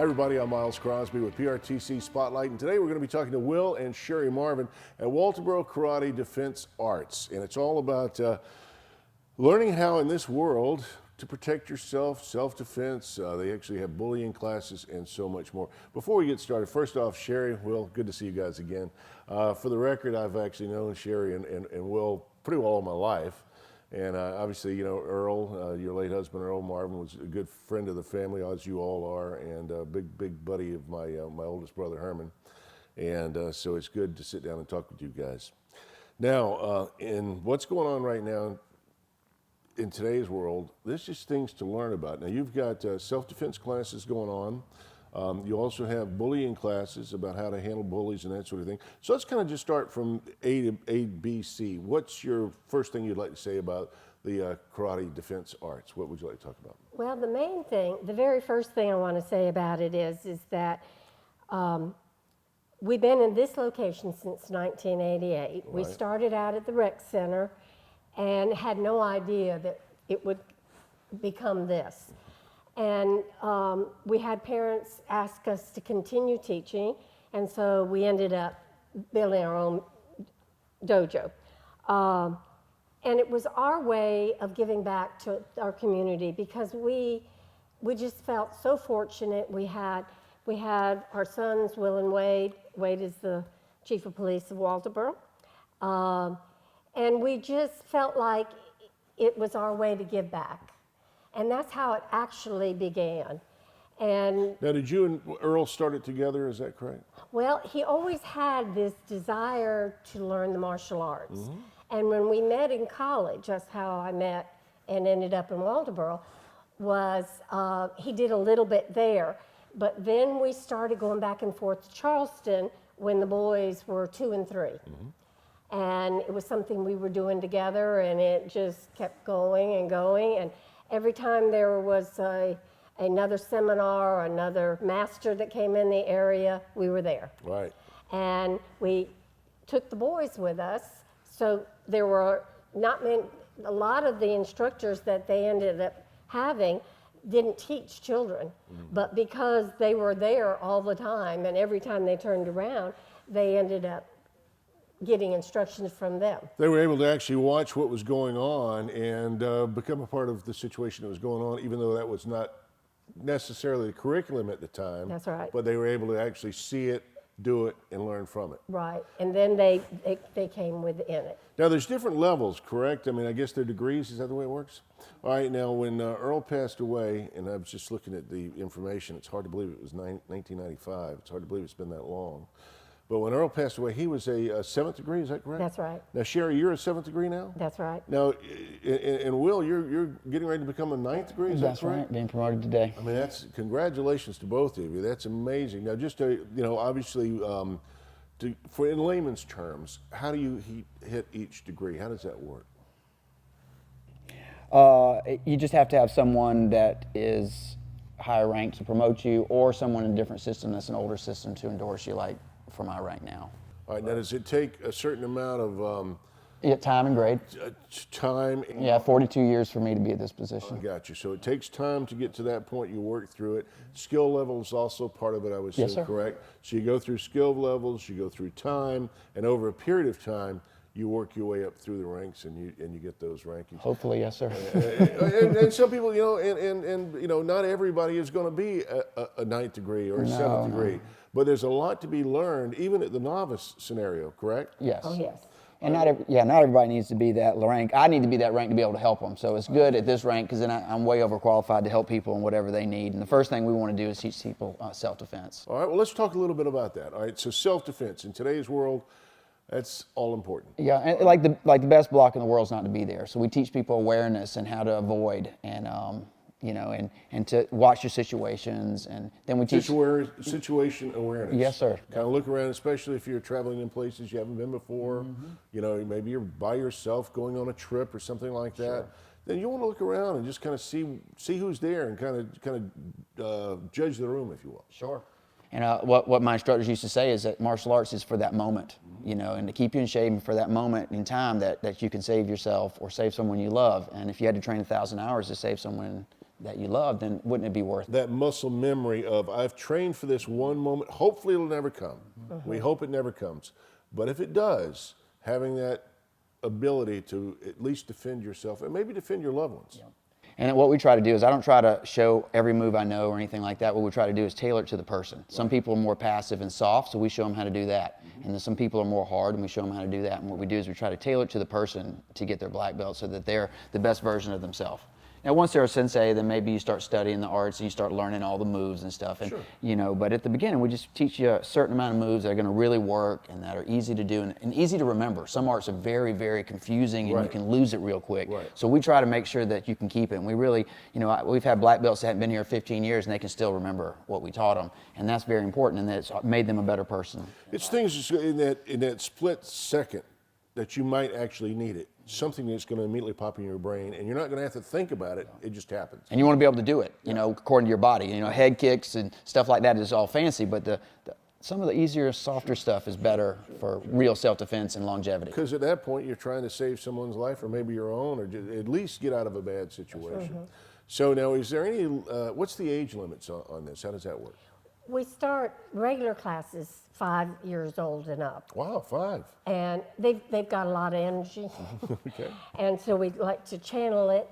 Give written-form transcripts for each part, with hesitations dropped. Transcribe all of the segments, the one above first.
Hi everybody, I'm Miles Crosby with Prtc Spotlight, and today we're going to be talking to Will and Sherry Marvin at Walterbor Karate Defense Arts, and it's all about learning how in this world to protect yourself, self-defense. They actually have bullying classes and so much more. Before we get started, first off, Sherry, Will, good to see you guys again. For the record, I've actually known Sherry and Will pretty well all my life. And obviously, you know, Earl, your late husband, Earl Marvin, was a good friend of the family, as you all are, and a big buddy of my oldest brother, Herman. And so it's good to sit down and talk with you guys. Now, in what's going on right now in today's world, there's just things to learn about. Now, you've got self-defense classes going on. You also have bullying classes about how to handle bullies and that sort of thing. So let's kind of just start from A, B, C. What's your first thing you'd like to say about the Karate Defense Arts? What would you like to talk about? Well, the main thing, the very first thing I want to say about it is that we've been in this location since 1988. Right. We started out at the rec center and had no idea that it would become this. And we had parents ask us to continue teaching, and so we ended up building our own dojo. And it was our way of giving back to our community because we just felt so fortunate. We had our sons, Will and Wade. Wade is the chief of police of Walterbor. And we just felt like it was our way to give back. And that's how it actually began. And now, did you and Earl start it together? Is that correct? Well, he always had this desire to learn the martial arts. Mm-hmm. And when we met in college, that's how I met and ended up in Walterboro, was he did a little bit there. But then we started going back and forth to Charleston when the boys were 2 and 3. Mm-hmm. And it was something we were doing together, and it just kept going and going. And every time there was another seminar or another master that came in the area, we were there. Right. And we took the boys with us, so there were not many, a lot of the instructors that they ended up having didn't teach children, but because they were there all the time and every time they turned around, they ended up getting instructions from them. They were able to actually watch what was going on and become a part of the situation that was going on, even though that was not necessarily the curriculum at the time. That's right. But they were able to actually see it, do it, and learn from it. Right, and then they came within it. Now there's different levels, correct? I mean, I guess they're degrees, is that the way it works? All right, now when Earl passed away, and I was just looking at the information, it's hard to believe it was 1995, it's hard to believe it's been that long. But when Earl passed away, he was a 7th degree, is that correct? That's right. Now, Sherry, you're a 7th degree now? That's right. Now, and Will, you're getting ready to become a 9th degree, is That's that correct? Right, being promoted today. I mean, congratulations to both of you. That's amazing. Now, just to, you know, obviously, for in layman's terms, how do you hit each degree? How does that work? You just have to have someone that is higher ranked to promote you, or someone in a different system that's an older system to endorse you, like for my rank now. All right, now does it take a certain amount of time and grade? Time? Yeah, 42 years for me to be at this position. I got you. So it takes time to get to that point. You work through it. Skill level is also part of it, I would say, yes, sir. Correct? So you go through skill levels, you go through time, and over a period of time, you work your way up through the ranks and you get those rankings. Hopefully, yes, sir. and some people, you know, and you know, not everybody is going to be a 9th degree or a 7th degree, but there's a lot to be learned, even at the novice scenario, correct? Yes. Oh, yes. And not everybody needs to be that rank. I need to be that rank to be able to help them. So it's good at this rank because then I'm way overqualified to help people in whatever they need. And the first thing we want to do is teach people self-defense. All right, well, let's talk a little bit about that. All right, so self-defense in today's world, that's all important. Yeah, and like the best block in the world is not to be there. So we teach people awareness and how to avoid, and you know, and to watch your situations, and then we teach situation awareness. Yes, sir. Kind of look around, especially if you're traveling in places you haven't been before. Mm-hmm. You know, maybe you're by yourself going on a trip or something like that. Sure. Then you want to look around and just kind of see who's there and kind of judge the room, if you will. Sure. And what my instructors used to say is that martial arts is for that moment, you know, and to keep you in shape and for that moment in time that you can save yourself or save someone you love. And if you had to train 1,000 hours to save someone that you love, then wouldn't it be worth it? That muscle memory of, I've trained for this one moment, hopefully it'll never come. We hope it never comes. But if it does, having that ability to at least defend yourself and maybe defend your loved ones. And what we try to do is, I don't try to show every move I know or anything like that. What we try to do is tailor it to the person. Some people are more passive and soft, so we show them how to do that. And then some people are more hard, and we show them how to do that. And what we do is we try to tailor it to the person to get their black belt so that they're the best version of themselves. Now, once they're a sensei, then maybe you start studying the arts and you start learning all the moves and stuff. And, you know, but at the beginning, we just teach you a certain amount of moves that are going to really work and that are easy to do and easy to remember. Some arts are very, very confusing and you can lose it real quick. So we try to make sure that you can keep it. And we really, you know, we've had black belts that haven't been here 15 years and they can still remember what we taught them. And that's very important, and that's made them a better person. It's things in that split second that you might actually need it. Something that's going to immediately pop in your brain, and you're not going to have to think about it. It just happens. And you want to be able to do it, you know, according to your body. You know, head kicks and stuff like that is all fancy, but some of the easier, softer stuff is better for real self-defense and longevity. Because at that point, you're trying to save someone's life, or maybe your own, or just at least get out of a bad situation. So now, is there any? What's the age limits on this? How does that work? We start regular classes 5 years old and up. Wow, 5. And they've got a lot of energy. Okay. And so we like to channel it.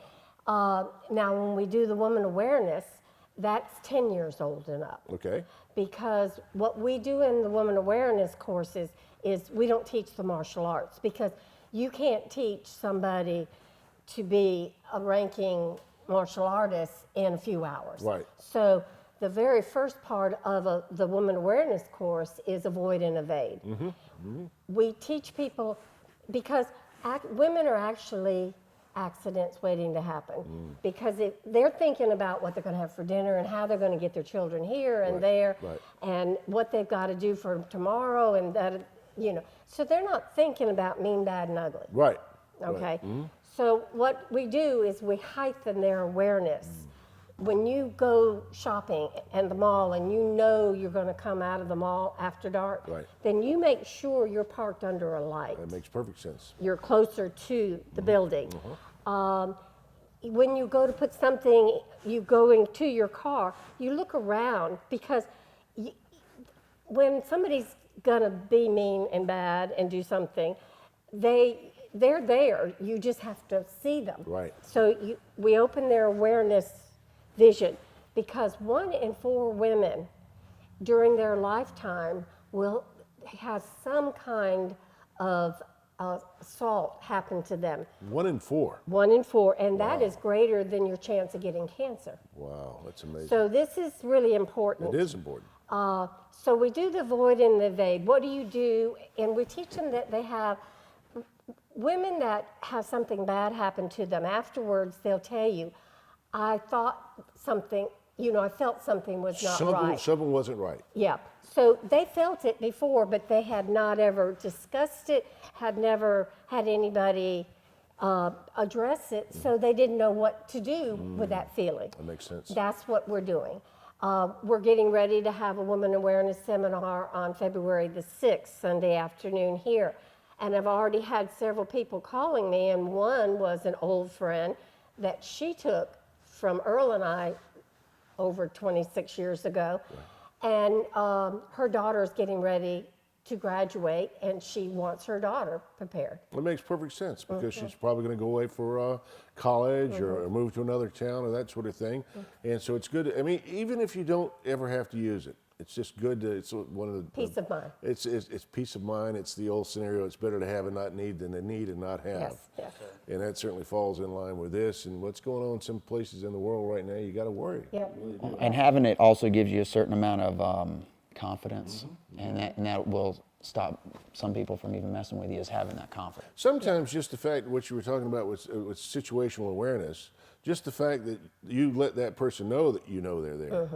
Now, when we do the woman awareness, that's 10 years old and up. Okay. Because what we do in the woman awareness courses is we don't teach the martial arts, because you can't teach somebody to be a ranking martial artist in a few hours. Right. So the very first part of the woman awareness course is avoid and evade. We teach people, because women are actually accidents waiting to happen, because if they're thinking about what they're going to have for dinner and how they're going to get their children here and there, and what they've got to do for tomorrow, and that, you know, so they're not thinking about mean, bad, and ugly. Right. Okay. So what we do is we heighten their awareness. When you go shopping at the mall and you know you're going to come out of the mall after dark, then you make sure you're parked under a light. That makes perfect sense. You're closer to the building. When you go to put something, you go into your car, you look around, because when somebody's going to be mean and bad and do something, they're there. You just have to see them. Right. So we open their awareness vision, because 1 in 4 women during their lifetime will have some kind of assault happen to them. 1 in 4. 1 in 4, and that is greater than your chance of getting cancer. Wow, that's amazing. So this is really important. It is important. So we do the avoid and the evade. What do you do? And we teach them that they have, women that have something bad happen to them, afterwards they'll tell you, I thought something, you know, I felt something was not right. Something wasn't right. Yeah. So they felt it before, but they had not ever discussed it, had never had anybody address it, so they didn't know what to do with that feeling. That makes sense. That's what we're doing. We're getting ready to have a woman awareness seminar on February the 6th, Sunday afternoon here. And I've already had several people calling me, and one was an old friend that she took from Earl and I over 26 years ago. And her daughter's getting ready to graduate, and she wants her daughter prepared. It makes perfect sense, because she's probably going to go away for college or move to another town or that sort of thing. And so it's good. I mean, even if you don't ever have to use it, it's just good to, it's one of the... Peace of mind. It's peace of mind. It's the old scenario, it's better to have and not need than to need and not have. Yes. And that certainly falls in line with this. And what's going on in some places in the world right now, you got to worry. And having it also gives you a certain amount of confidence, and that will stop some people from even messing with you, is having that confidence. Sometimes just the fact, what you were talking about with situational awareness, just the fact that you let that person know that you know they're there,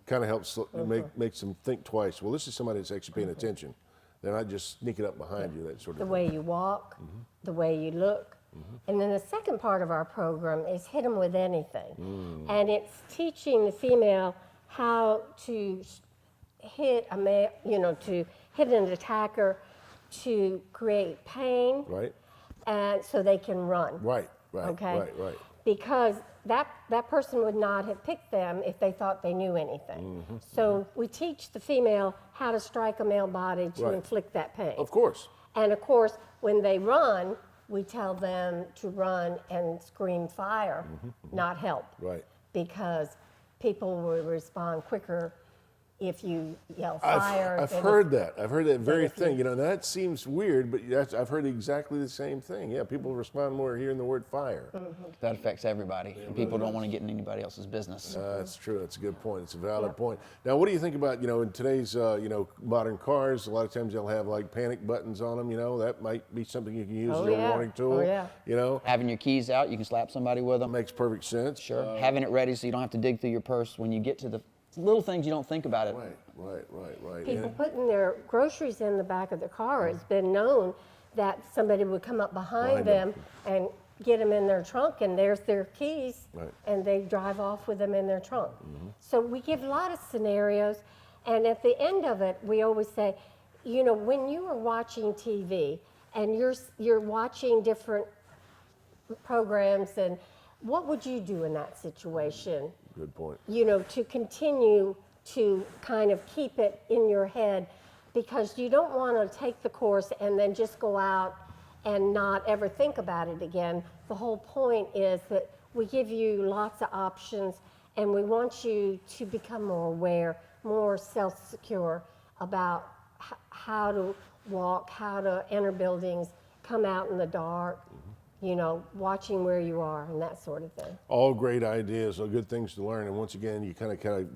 kind of helps makes them think twice. Well, this is somebody that's actually paying attention. They're not just sneaking up behind you, that sort of The thing. way you walk, the way you look. And then the second part of our program is hit them with anything. And it's teaching the female how to hit a male, you know, to hit an attacker, to create pain. Right. And so they can run. Right. Okay. Right. because that person would not have picked them if they thought they knew anything. So we teach the female how to strike a male body to Right. inflict that pain. Of course. And of course, when they run, we tell them to run and scream fire, not help. Right. Because people will respond quicker if you yell fire. I've than heard that. I've heard that very if you- thing. You know, that seems weird, but I've heard exactly the same thing. Yeah, people respond more hearing the word fire. That affects everybody. And people don't want to get in anybody else's business. That's true. That's a good point. It's a valid point. Now, what do you think about, in today's, modern cars, a lot of times they'll have like panic buttons on them, that might be something you can use as a warning tool. Oh, yeah. Having your keys out, you can slap somebody with them. Makes perfect sense. Sure. Having it ready so you don't have to dig through your purse when you get to the little things you don't think about it. Right. People And- putting their groceries in the back of the car, it's been known that somebody would come up behind them and get them in their trunk, and there's their keys, Right. and they drive off with them in their trunk. So we give a lot of scenarios, and at the end of it, we always say, when you are watching TV and you're watching different programs, and what would you do in that situation? Good point. To continue to kind of keep it in your head, because you don't want to take the course and then just go out and not ever think about it again. The whole point is that we give you lots of options, and we want you to become more aware, more self-secure about how to walk, how to enter buildings, come out in the dark, watching where you are and that sort of thing. All great ideas, all good things to learn. And once again, you kind of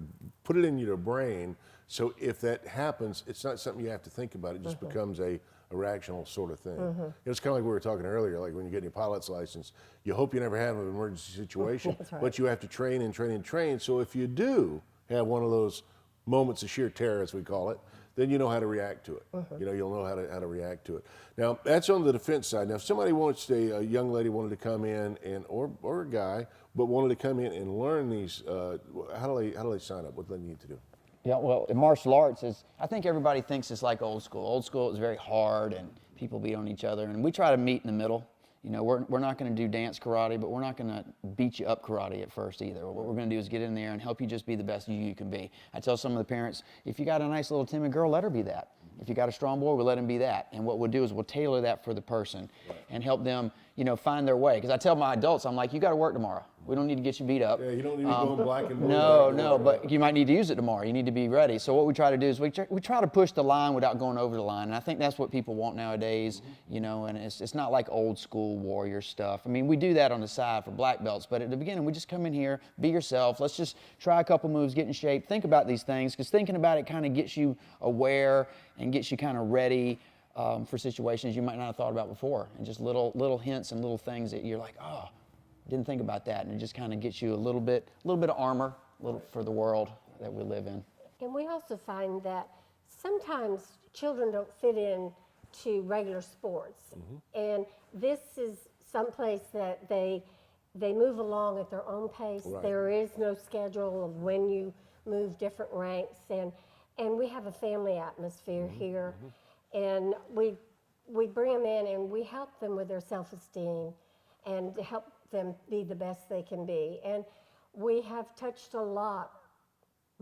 put it in your brain. So if that happens, it's not something you have to think about. It just becomes a rational sort of thing. It's kind of like we were talking earlier, like when you get your pilot's license, you hope you never have an emergency situation, That's right. but you have to train and train and train. So if you do have one of those moments of sheer terror, as we call it, then you know how to react to it. You'll know how to react to it. Now, that's on the defense side. Now, if somebody wants a young lady wanted to come in, or a guy, but wanted to come in and learn these, how do they sign up? What do they need to do? Yeah, well, in martial arts, I think everybody thinks it's like old school. Old school is very hard and people beat on each other, and we try to meet in the middle. We're not going to do dance karate, but we're not going to beat you up karate at first either. What we're going to do is get in there and help you just be the best you can be. I tell some of the parents, if you got a nice little timid girl, let her be that. If you got a strong boy, we'll let him be that. And what we'll do is we'll tailor that for the person and help them, find their way. Because I tell my adults, I'm like, you got to work tomorrow. We don't need to get you beat up. Yeah, you don't need to go black and blue. No, but you might need to use it tomorrow. You need to be ready. So what we try to do is we try to push the line without going over the line. And I think that's what people want nowadays, and it's not like old school warrior stuff. I mean, we do that on the side for black belts, but at the beginning, we just come in here, be yourself. Let's just try a couple moves, get in shape, think about these things, because thinking about it kind of gets you aware and gets you kind of ready for situations you might not have thought about before. And just little hints and little things that you're like, oh, didn't think about that, and it just kind of gets you a little bit of armor, for the world that we live in. And we also find that sometimes children don't fit in to regular sports, and this is someplace that they move along at their own pace. Right. There is no schedule of when you move different ranks, and we have a family atmosphere here, and we bring them in and we help them with their self-esteem and to help them be the best they can be. And we have touched a lot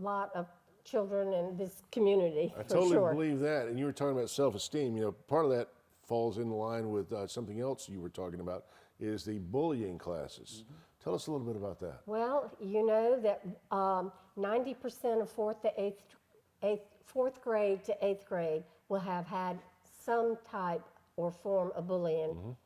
of children in this community, I for totally sure. believe that. And you were talking about self-esteem. Part of that falls in line with something else you were talking about, is the bullying classes. Tell us a little bit about that. Well, you know that 90% of fourth grade to eighth grade will have had some type or form of bullying.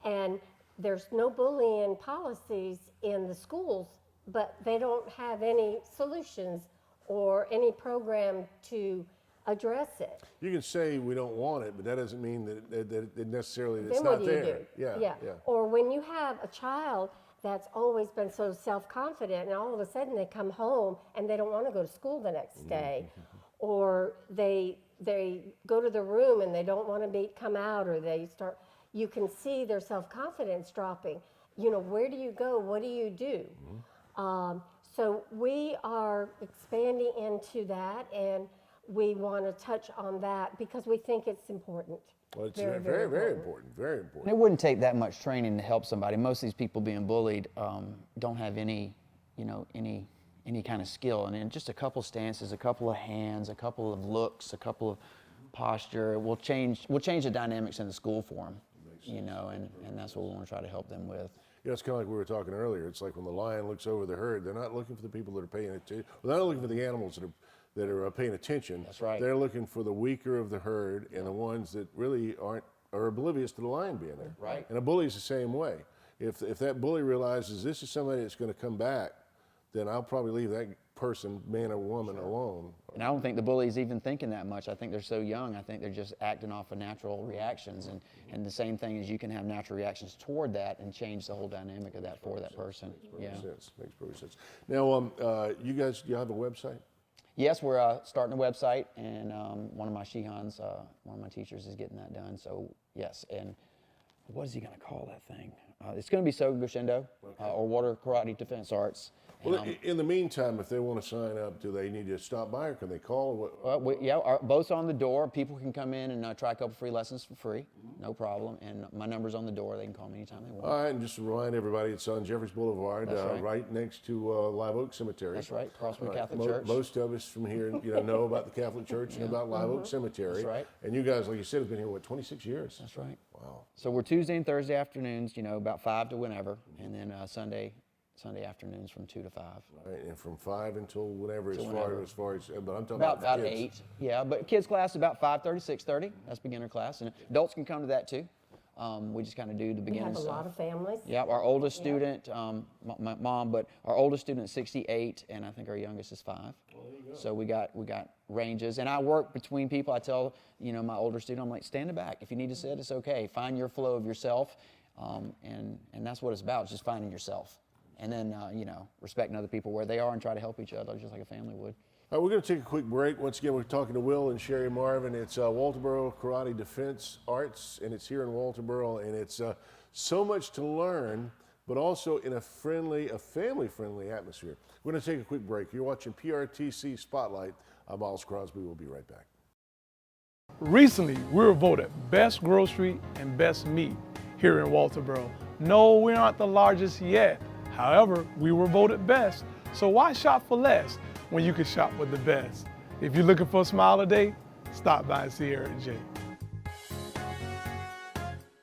And there's no bullying policies in the schools, but they don't have any solutions or any program to address it. You can say we don't want it, but that doesn't mean that it necessarily it's Then not what do you there. do? Yeah. Or when you have a child that's always been so self-confident, and all of a sudden they come home and they don't want to go to school the next day, or they go to their room and they don't want to come out, or they start. You can see their self-confidence dropping. Where do you go? What do you do? So we are expanding into that, and we want to touch on that because we think it's important. Well, it's Very, very, very very important. important. Very important. And it wouldn't take that much training to help somebody. Most of these people being bullied don't have any, any kind of skill. And in just a couple stances, a couple of hands, a couple of looks, a couple of posture, we'll change the dynamics in the school for them. And that's what we want to try to help them with. It's kind of like we were talking earlier. It's like when the lion looks over the herd, they're not looking for the people that are paying attention. Well, they're not looking for the animals that are paying attention. That's right. They're looking for the weaker of the herd and the ones that really are oblivious to the lion being there. Right. And a bully is the same way. If that bully realizes this is somebody that's going to come back, then I'll probably leave that person, man or woman, alone. And I don't think the bully's even thinking that much. I think they're so young. I think they're just acting off of natural reactions. And the same thing is you can have natural reactions toward that and change the whole dynamic of that for that person. Makes perfect sense. Now, you guys, do you have a website? Yes, we're starting a website, and one of my Shihans, one of my teachers, is getting that done. So yes, and what is he going to call that thing? It's going to be Soga Goshindo, or Water Karate Defense Arts. Well, in the meantime, if they want to sign up, do they need to stop by or can they call? Both on the door. People can come in and try a couple free lessons for free, no problem. And my number's on the door. They can call me anytime they want. All right, and just to remind everybody, it's on Jeffers Boulevard, right next to Live Oak Cemetery. That's right, across from the Catholic Church. Most of us from here, know about the Catholic Church and about Live Oak Cemetery. That's right. And you guys, like you said, have been here, 26 years? That's right. Wow. So we're Tuesday and Thursday afternoons, about 5 to whenever, and then Sunday afternoons from 2 to 5. Right, and from 5 until whenever, as far as, but I'm talking About kids. 8, yeah. But kids class is about 5:30, 6:30. That's beginner class, and adults can come to that too. We just kind of do the We beginner have a stuff. lot of families. Yeah, our oldest student, my mom, but our oldest student is 68, and I think our youngest is 5. So we got ranges, and I work between people. I tell my older student, I'm like, stand back. If you need to sit, it's okay. Find your flow of yourself, and that's what it's about. It's just finding yourself, and then respecting other people where they are and try to help each other just like a family would. All right, we're going to take a quick break. Once again, we're talking to Will and Sherry Marvin. It's Walterbor Karate Defense Arts, and it's here in Walterboro, and it's so much to learn, but also in a family-friendly atmosphere. We're going to take a quick break. You're watching PRTC Spotlight. I'm Miles Crosby. We'll be right back. Recently, we were voted Best Grocery and Best Meat here in Walterboro. No, we aren't the largest yet. However, we were voted best. So why shop for less when you can shop with the best? If you're looking for a smile today, stop by and see Eric J.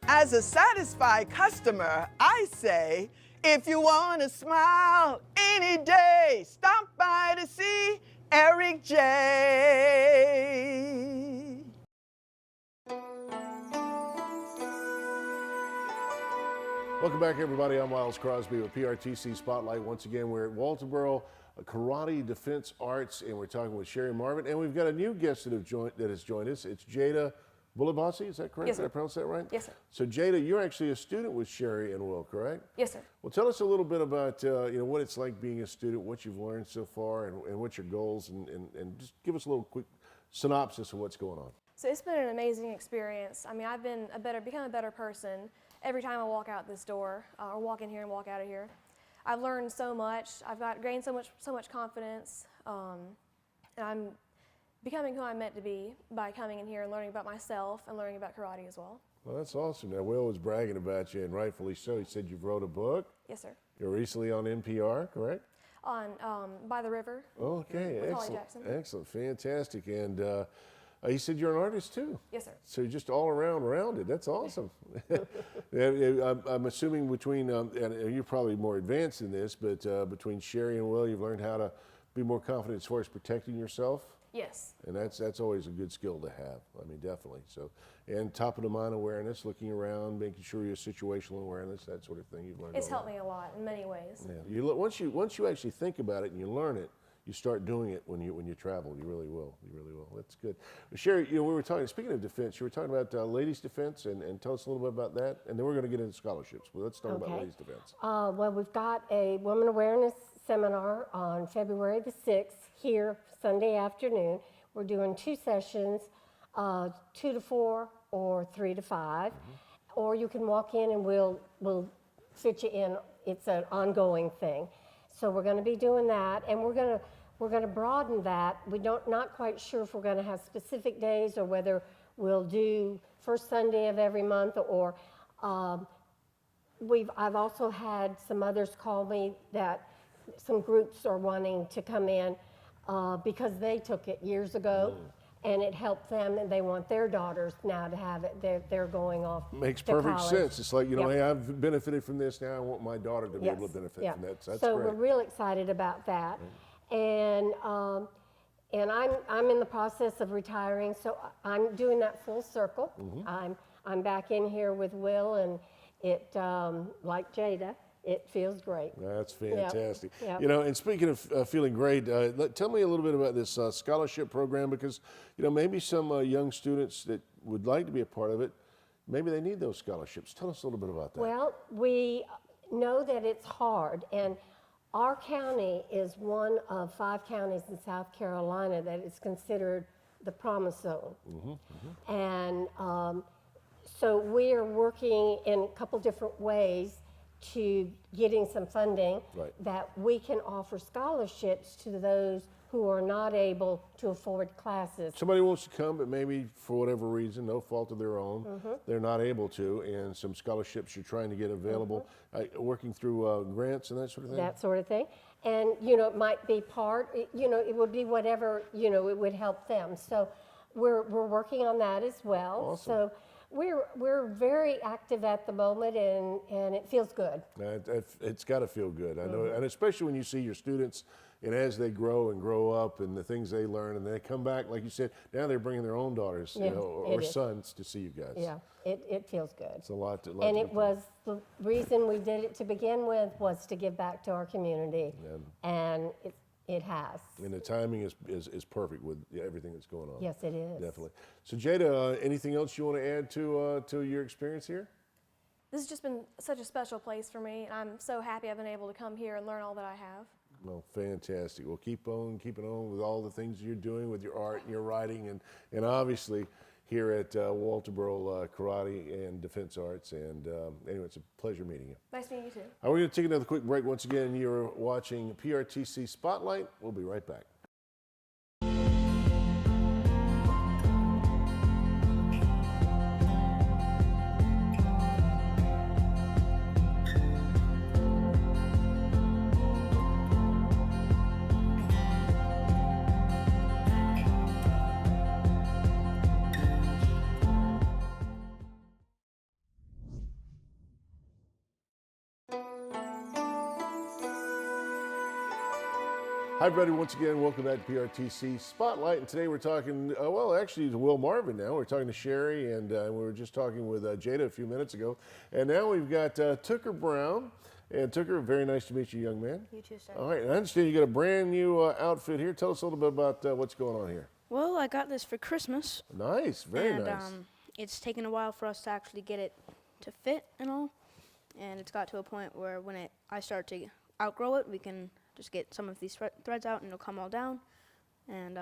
As a satisfied customer, I say, if you want to smile any day, stop by to see Eric J. Welcome back, everybody. I'm Miles Crosby with PRTC Spotlight. Once again, we're at Walterboro Karate Defense Arts, and we're talking with Sherry Marvin. And we've got a new guest that has joined us. It's Jada Bulabasi. Is that correct? Yes, sir. Did I pronounce that right? Yes, sir. So, Jada, you're actually a student with Sherry and Will, correct? Yes, sir. Well, tell us a little bit about what it's like being a student, what you've learned so far, and what your goals, and just give us a little quick synopsis of what's going on. So it's been an amazing experience. I mean, I've been become a better person every time I walk out this door, or walk in here and walk out of here. I've learned so much. I've gained so much confidence, and I'm becoming who I'm meant to be by coming in here and learning about myself and learning about karate as well. Well, that's awesome. Now, Will was bragging about you, and rightfully so. He said you've wrote a book. Yes, sir. You're recently on NPR, correct? On By the River. Okay, with Holly excellent, Jackson. excellent, fantastic. And he said you're an artist too. Yes, sir. So you're just all around rounded. That's awesome. I'm assuming between, and you're probably more advanced in this, but between Sherry and Will, you've learned how to be more confident as far as protecting yourself. Yes. And that's always a good skill to have. I mean, definitely. So, and top of the mind awareness, looking around, making sure your situational awareness, that sort of thing. You've learned. It's all helped me a lot in many ways. Yeah. Once you actually think about it and you learn it, you start doing it when you travel. You really will. You really will. That's good. Sherry, we were talking. Speaking of defense, you were talking about ladies' defense, and tell us a little bit about that, and then we're going to get into scholarships. Well, let's talk about ladies' defense. Well, we've got a women awareness seminar on February the 6th here Sunday afternoon. We're doing 2 sessions, 2 to 4 or 3 to 5, or you can walk in and we'll fit you in. It's an ongoing thing. So we're going to be doing that, and we're going to broaden that. Not quite sure if we're going to have specific days or whether we'll do first Sunday of every month, or I've also had some others call me that some groups are wanting to come in because they took it years ago and it helped them, and they want their daughters now to have it. They're going off Makes to perfect college. sense. It's like, you know, Yep. hey, I've benefited from this, now I want my daughter to be Yes. able to benefit Yeah. from that. So that's so great. we're real excited about that. And I'm in the process of retiring, so I'm doing that full circle. I'm back in here with Will, and it, like Jada, it feels great. That's fantastic. Yep. You know, and speaking of feeling great, tell me a little bit about this scholarship program, because, you know, maybe some young students that would like to be a part of it, maybe they need those scholarships. Tell us a little bit about that. Well, we know that it's hard, and our county is one of 5 counties in South Carolina that is considered the Promise Zone. And so we are working in a couple different ways to getting some funding Right. that we can offer scholarships to those who are not able to afford classes. Somebody wants to come, but maybe for whatever reason, no fault of their own, they're not able to, and some scholarships you're trying to get available, working through grants and that sort of thing? That sort of thing. And, you know, it might be you know, it would be whatever, you know, it would help them. So we're working on that as well. Awesome. So we're very active at the moment, and it feels good. It's got to feel good. I know, and especially when you see your students, and as they grow and grow up, and the things they learn, and they come back, like you said, now they're bringing their own daughters, you Yes, know, it or is. sons to see you guys. Yeah, it feels good. It's a lot to. And it was the reason we did it to begin with, was to give back to our community, and it has. And the timing is perfect with everything that's going on. Yes, it is. Definitely. So Jada, anything else you want to add to your experience here? This has just been such a special place for me, and I'm so happy I've been able to come here and learn all that I have. Well, fantastic. Well, keep on keeping on with all the things you're doing with your art and your writing, and obviously here at Walterbor Karate and Defense Arts. And anyway, it's a pleasure meeting you. Nice meeting you too. All right, we're going to take another quick break. Once again, you're watching PRTC Spotlight. We'll be right back. Hi, everybody. Once again, welcome back to PRTC Spotlight. And today we're talking, well, actually, to Will Marvin now. We're talking to Sherry, and we were just talking with Jada a few minutes ago. And now we've got Tucker Brown. And Tucker, very nice to meet you, young man. You too, sir. All right, and I understand you got a brand new outfit here. Tell us a little bit about what's going on here. Well, I got this for Christmas. Nice, very and, nice. It's taken a while for us to actually get it to fit and all. And it's got to a point where when I start to outgrow it, we can just get some of these threads out and it'll come all down. And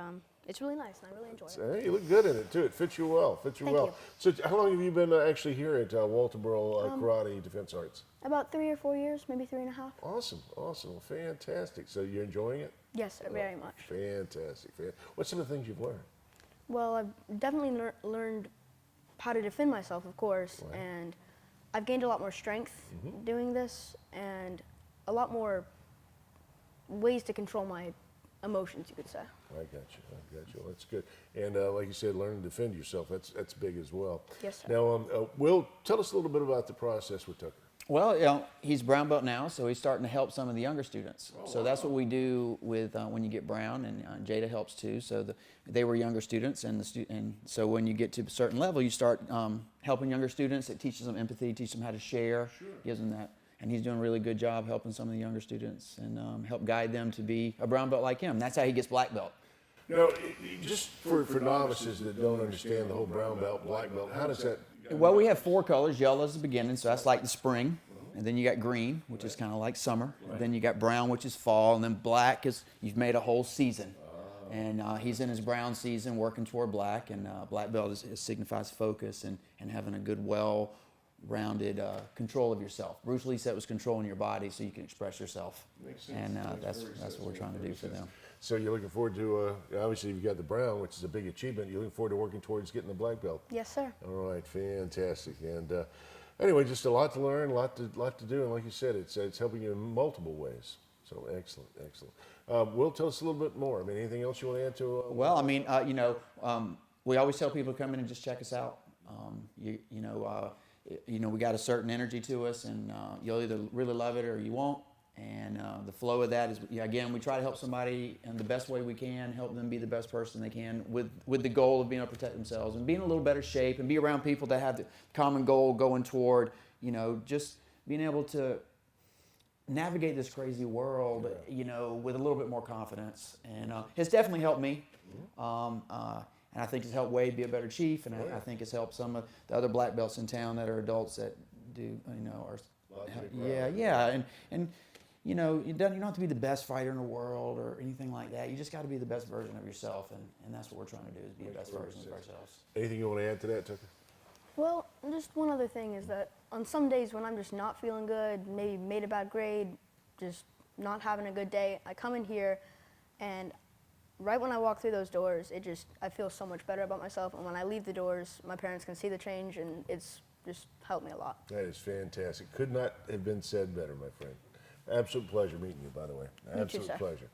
it's really nice and I really enjoy it. Hey, you look good in it too. It fits you well. Thank well. you. So, how long have you been actually here at Walterbor Karate Defense Arts? About 3 or 4 years, maybe 3.5. Awesome, awesome, fantastic. So you're enjoying it? Yes, sir, very much. Fantastic. What's some of the things you've learned? Well, I've definitely learned how to defend myself, of course, Right. and I've gained a lot more strength doing this and a lot more ways to control my emotions, you could say. I got you. Well, that's good. And like you said, learn to defend yourself. That's big as well. Yes, sir. Now, Will, tell us a little bit about the process with Tucker. Well, you know, he's brown belt now, so he's starting to help some of the younger students. So that's what we do with when you get brown, and Jada helps too. So they were younger students, and so when you get to a certain level, you start helping younger students. It teaches them empathy, teaches them how to share, gives them that. And he's doing a really good job helping some of the younger students and help guide them to be a brown belt like him. That's how he gets black belt. Now, just for novices that don't understand the whole brown belt, black belt, how does that? Well, we have 4 colors. Yellow is the beginning, so that's like the spring. And then you got green, which is kind of like summer. Right. Then you got brown, which is fall. And then black is you've made a whole season. And he's in his brown season working toward black. And black belt signifies focus and having a good, rounded control of yourself. Bruce Lee said it was controlling your body so you can express yourself. Makes sense. And Makes that's perfect what sense. we're trying to do for them. So you're looking forward to, obviously you've got the brown, which is a big achievement. You're looking forward to working towards getting the black belt. Yes, sir. All right, fantastic. And anyway, just a lot to learn, a lot to do, and like you said, it's helping you in multiple ways. So excellent, excellent. Will, tell us a little bit more. I mean, anything else you want to add to? Well, I mean, we always tell people to come in and just check us out. We got a certain energy to us, and you'll either really love it or you won't. And the flow of that is, again, we try to help somebody in the best way we can, help them be the best person they can with the goal of being able to protect themselves and being in a little better shape and be around people that have the common goal going toward, just being able to navigate this crazy world, with a little bit more confidence. And it's definitely helped me. And I think it's helped Wade be a better chief, and I think it's helped some of the other black belts in town that are adults that do, and you don't have to be the best fighter in the world or anything like that. You just got to be the best version of yourself, and that's what we're trying to do, is be the best version of ourselves. Anything you want to add to that, Tucker? Well, just one other thing is that on some days when I'm just not feeling good, maybe made a bad grade, just not having a good day, I come in here, and right when I walk through those doors, I feel so much better about myself. And when I leave the doors, my parents can see the change, and it's just helped me a lot. That is fantastic. Could not have been said better, my friend. Absolute pleasure meeting you, by the way. Absolute pleasure.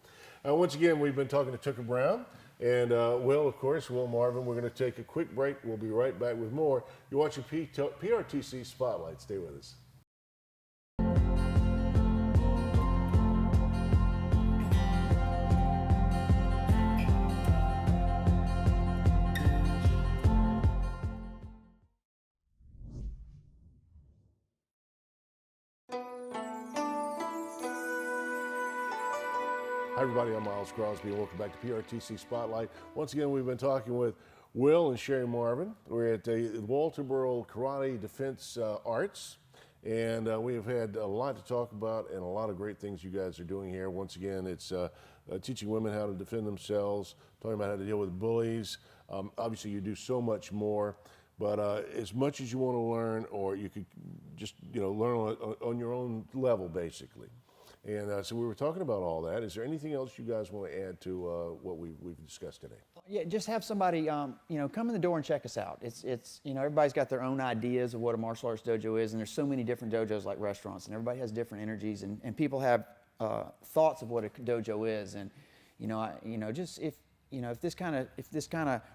Once again, we've been talking to Tucker Brown and Will, of course, Will Marvin. We're going to take a quick break. We'll be right back with more. You're watching PRTC Spotlight. Stay with us. Hi everybody, I'm Miles Crosby and welcome back to PRTC Spotlight. Once again, we've been talking with Will and Sherry Marvin. We're at the Walterbor Karate Defense Arts, and we have had a lot to talk about and a lot of great things you guys are doing here. Once again, it's teaching women how to defend themselves, talking about how to deal with bullies. Obviously, you do so much more, but as much as you want to learn, or you could just learn on your own level, basically. And so we were talking about all that. Is there anything else you guys want to add to what we've discussed today? Yeah, just have somebody, come in the door and check us out. It's everybody's got their own ideas of what a martial arts dojo is, and there's so many different dojos like restaurants, and everybody has different energies, and people have thoughts of what a dojo is, and just if this kind of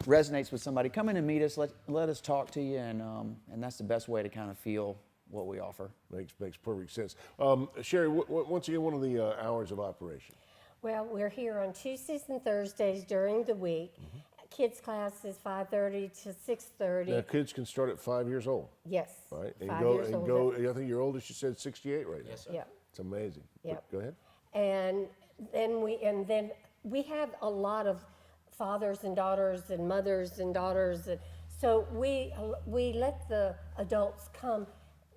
resonates with somebody, come in and meet us. Let us talk to you, and that's the best way to kind of feel what we offer. Makes perfect sense. Sherry, once again, what are the hours of operation? Well, we're here on Tuesdays and Thursdays during the week. Kids class is 5:30 to 6:30. Now, kids can start at 5 years old. Yes. Right, and 5 go years and old. go. I think your oldest, you said 68 right now. Yes, sir. Yeah. It's amazing. Yep. Go ahead. And then we have a lot of fathers and daughters and mothers and daughters, and so we let the adults come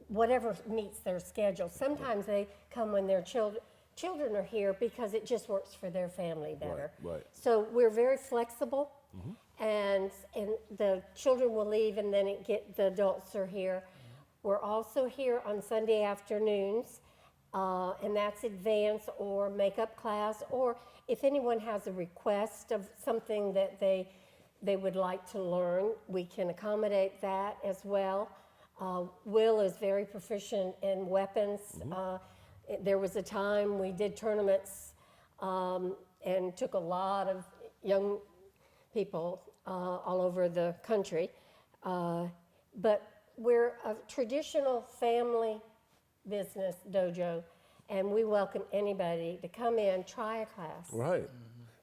whatever meets their schedule. Sometimes they come when their children are here because it just works for their family better. Right. So we're very flexible, and the children will leave, and then the adults are here. We're also here on Sunday afternoons, and that's advance or makeup class, or if anyone has a request of something that they would like to learn, we can accommodate that as well. Will is very proficient in weapons. There was a time we did tournaments and took a lot of young people all over the country. But we're a traditional family business dojo, and we welcome anybody to come in, try a class. Right.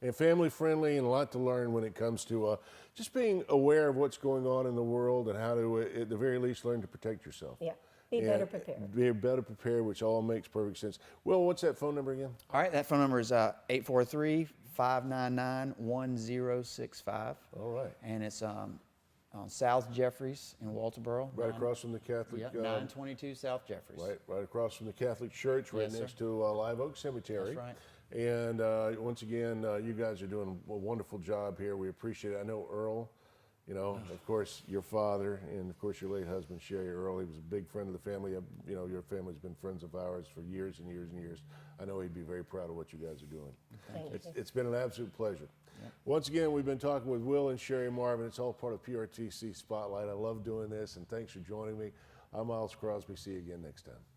And family friendly, and a lot to learn when it comes to just being aware of what's going on in the world and how to, at the very least, learn to protect yourself. Yeah, be better prepared. Be better prepared, which all makes perfect sense. Will, what's that phone number again? All right, that phone number is 843-599-1065. All right. And it's on South Jeffries in Walterboro. Right across from the Catholic. Yeah, 922 South Jeffries. Right across from the Catholic Church, right Yes, next sir. to Live Oak Cemetery. That's right. And once again, you guys are doing a wonderful job here. We appreciate it. I know Earl You know, of course, your father and of course your late husband Sherry Earl. He was a big friend of the family. You know, your family's been friends of ours for years and years and years. I know he'd be very proud of what you guys are doing. It's been an absolute pleasure. Once again, we've been talking with Will and Sherry Marvin. It's all part of PRTC Spotlight. I love doing this, and thanks for joining me. I'm Miles Crosby. See you again next time.